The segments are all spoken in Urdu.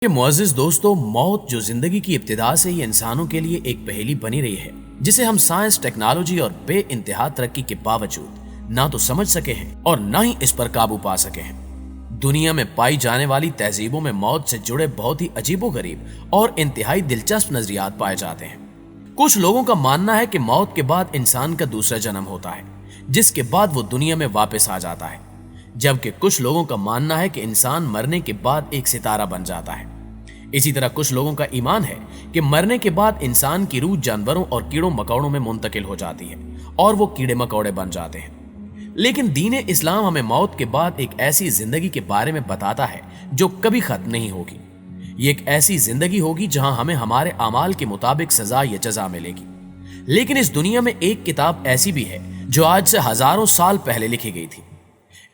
کہ معزز دوستو، موت جو زندگی کی ابتدا سے ہی انسانوں کے لیے ایک پہیلی بنی رہی ہے، جسے ہم سائنس، ٹیکنالوجی اور بے انتہا ترقی کے باوجود نہ تو سمجھ سکے ہیں اور نہ ہی اس پر قابو پا سکے ہیں۔ دنیا میں پائی جانے والی تہذیبوں میں موت سے جڑے بہت ہی عجیب و غریب اور انتہائی دلچسپ نظریات پائے جاتے ہیں۔ کچھ لوگوں کا ماننا ہے کہ موت کے بعد انسان کا دوسرا جنم ہوتا ہے، جس کے بعد وہ دنیا میں واپس آ جاتا ہے، جبکہ کچھ لوگوں کا ماننا ہے کہ انسان مرنے کے بعد ایک ستارہ بن جاتا ہے۔ اسی طرح کچھ لوگوں کا ایمان ہے کہ مرنے کے بعد انسان کی روح جانوروں اور کیڑوں مکوڑوں میں منتقل ہو جاتی ہے اور وہ کیڑے مکوڑے بن جاتے ہیں۔ لیکن دین اسلام ہمیں موت کے بعد ایک ایسی زندگی کے بارے میں بتاتا ہے جو کبھی ختم نہیں ہوگی۔ یہ ایک ایسی زندگی ہوگی جہاں ہمیں ہمارے اعمال کے مطابق سزا یا جزا ملے گی۔ لیکن اس دنیا میں ایک کتاب ایسی بھی ہے جو آج سے ہزاروں سال پہلے لکھی گئی تھی۔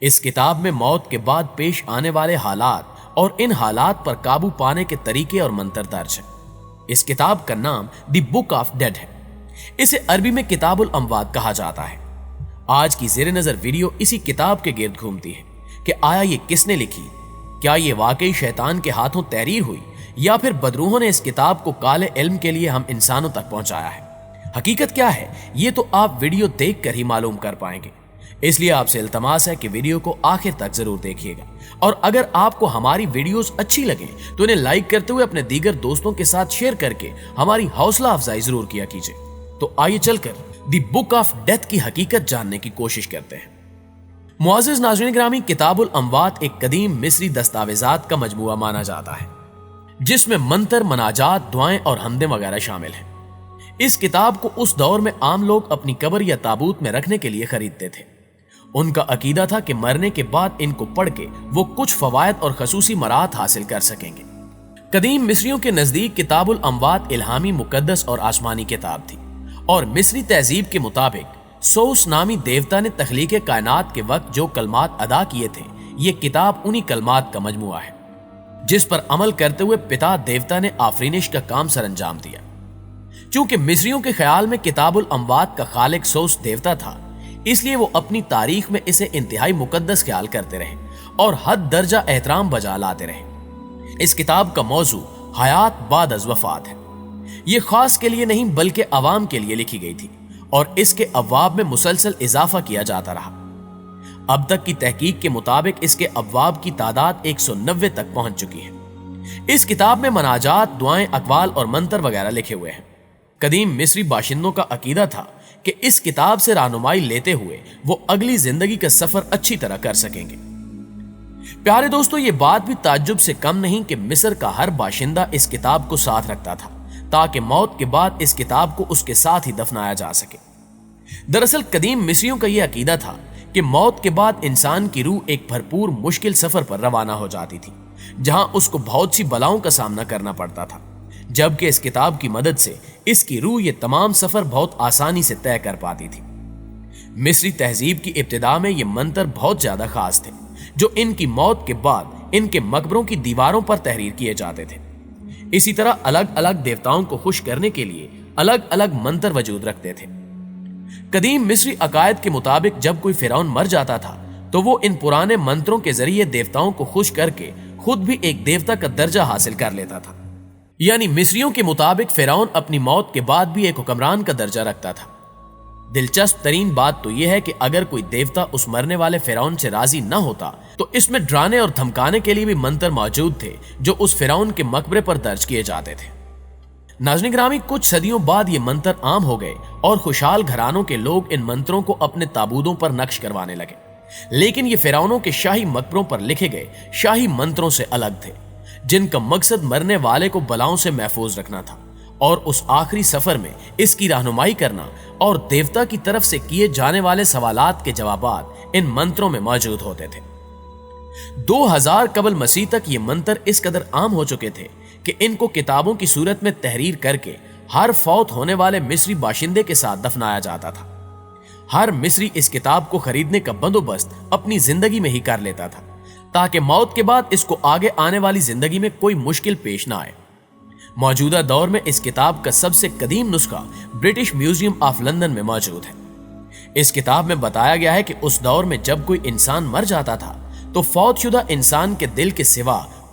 اس کتاب میں موت کے بعد پیش آنے والے حالات اور ان حالات پر قابو پانے کے طریقے اور منتر درج ہیں۔ اس کتاب کا نام دی بک آف ڈیڈ ہے۔ اسے عربی میں کتاب الاموات کہا جاتا ہے۔ آج کی زیر نظر ویڈیو اسی کتاب کے گرد گھومتی ہے کہ آیا یہ کس نے لکھی؟ کیا یہ واقعی شیطان کے ہاتھوں تحریر ہوئی یا پھر بدروحوں نے اس کتاب کو کالے علم کے لیے ہم انسانوں تک پہنچایا ہے؟ حقیقت کیا ہے یہ تو آپ ویڈیو دیکھ کر ہی معلوم کر پائیں گے، اس لیے آپ سے التماس ہے کہ ویڈیو کو آخر تک ضرور دیکھیے گا، اور اگر آپ کو ہماری ویڈیوز اچھی لگیں تو انہیں لائک کرتے ہوئے اپنے دیگر دوستوں کے ساتھ شیئر کر کے ہماری حوصلہ افزائی ضرور کیا کیجیے۔ تو آئیے چل کر دی بک آف ڈیتھ کی حقیقت جاننے کی کوشش کرتے ہیں۔ معزز ناظرین گرامی، کتاب الاموات ایک قدیم مصری دستاویزات کا مجموعہ مانا جاتا ہے جس میں منتر، مناجات، دعائیں اور حمدیں وغیرہ شامل ہیں۔ اس کتاب کو اس دور میں عام لوگ اپنی قبر یا تابوت میں رکھنے کے لیے خریدتے تھے۔ ان کا عقیدہ تھا کہ مرنے کے بعد ان کو پڑھ کے وہ کچھ فوائد اور خصوصی مراد حاصل کر سکیں گے۔ قدیم مصریوں کے نزدیک کتاب الاموات الہامی، مقدس اور آسمانی کتاب تھی، اور مصری تہذیب کے مطابق سوس نامی دیوتا نے تخلیق کائنات کے وقت جو کلمات ادا کیے تھے، یہ کتاب انہی کلمات کا مجموعہ ہے، جس پر عمل کرتے ہوئے پتا دیوتا نے آفرینش کا کام سر انجام دیا۔ چونکہ مصریوں کے خیال میں کتاب الاموات کا خالق سوس دیوتا تھا، اس لیے وہ اپنی تاریخ میں اسے انتہائی مقدس خیال کرتے رہے اور حد درجہ احترام بجا لاتے رہے۔ اس کتاب کا موضوع حیات بعد از وفات ہے۔ یہ خاص کے لیے نہیں بلکہ عوام کے لیے لکھی گئی تھی، اور اس کے ابواب میں مسلسل اضافہ کیا جاتا رہا۔ اب تک کی تحقیق کے مطابق اس کے ابواب کی تعداد 190 تک پہنچ چکی ہے۔ اس کتاب میں مناجات، دعائیں، اقوال اور منتر وغیرہ لکھے ہوئے ہیں۔ قدیم مصری باشندوں کا عقیدہ تھا کہ اس کتاب سے رہنمائی لیتے ہوئے وہ اگلی زندگی کا سفر اچھی طرح کر سکیں گے۔ پیارے دوستو، یہ بات بھی تعجب سے کم نہیں کہ مصر کا ہر باشندہ اس کتاب کو ساتھ رکھتا تھا تاکہ موت کے بعد اس کتاب کو اس کے ساتھ ہی دفنایا جا سکے۔ دراصل قدیم مصریوں کا یہ عقیدہ تھا کہ موت کے بعد انسان کی روح ایک بھرپور مشکل سفر پر روانہ ہو جاتی تھی، جہاں اس کو بہت سی بلاؤں کا سامنا کرنا پڑتا تھا، جبکہ اس کتاب کی مدد سے اس کی روح یہ تمام سفر بہت آسانی سے طے کر پاتی تھی۔ مصری تہذیب کی ابتدا میں یہ منتر بہت زیادہ خاص تھے، جو ان کی موت کے بعد ان کے مقبروں کی دیواروں پر تحریر کیے جاتے تھے۔ اسی طرح الگ الگ دیوتاؤں کو خوش کرنے کے لیے الگ الگ منتر وجود رکھتے تھے۔ قدیم مصری عقائد کے مطابق جب کوئی فرعون مر جاتا تھا تو وہ ان پرانے منتروں کے ذریعے دیوتاؤں کو خوش کر کے خود بھی ایک دیوتا کا درجہ حاصل کر لیتا تھا۔ یعنی مصریوں کے مطابق فرعون اپنی موت کے بعد بھی ایک حکمران کا درجہ رکھتا تھا۔ دلچسپ ترین بات تو یہ ہے کہ اگر کوئی دیوتا اس مرنے والے فرعون سے راضی نہ ہوتا تو اس میں ڈرانے اور دھمکانے کے لیے بھی منتر موجود تھے جو اس فرعون کے مقبرے پر درج کیے جاتے تھے۔ ناظرین گرامی، کچھ صدیوں بعد یہ منتر عام ہو گئے اور خوشحال گھرانوں کے لوگ ان منتروں کو اپنے تابوتوں پر نقش کروانے لگے، لیکن یہ فرعونوں کے شاہی مقبروں پر لکھے گئے شاہی منتروں سے الگ تھے، جن کا مقصد مرنے والے کو بلاؤں سے محفوظ رکھنا تھا اور اس آخری سفر میں اس کی رہنمائی کرنا، اور دیوتا کی طرف سے کیے جانے والے سوالات کے جوابات ان منتروں میں موجود ہوتے تھے۔ 2000 قبل مسیح تک یہ منتر اس قدر عام ہو چکے تھے کہ ان کو کتابوں کی صورت میں تحریر کر کے ہر فوت ہونے والے مصری باشندے کے ساتھ دفنایا جاتا تھا۔ ہر مصری اس کتاب کو خریدنے کا بندوبست اپنی زندگی میں ہی کر لیتا تھا تاکہ موت کے بعد اس کو آگے آنے والی زندگی میں کوئی مشکل پیش نہ آئے۔ موجودہ دور میں اس کتاب کا سب سے قدیم نسخہ برٹش میوزیم آف لندن میں موجود ہے۔ اس کتاب میں بتایا گیا ہے کہ اس دور میں جب کوئی انسان مر جاتا تھا تو فوت شدہ انسان کے دل کے سوا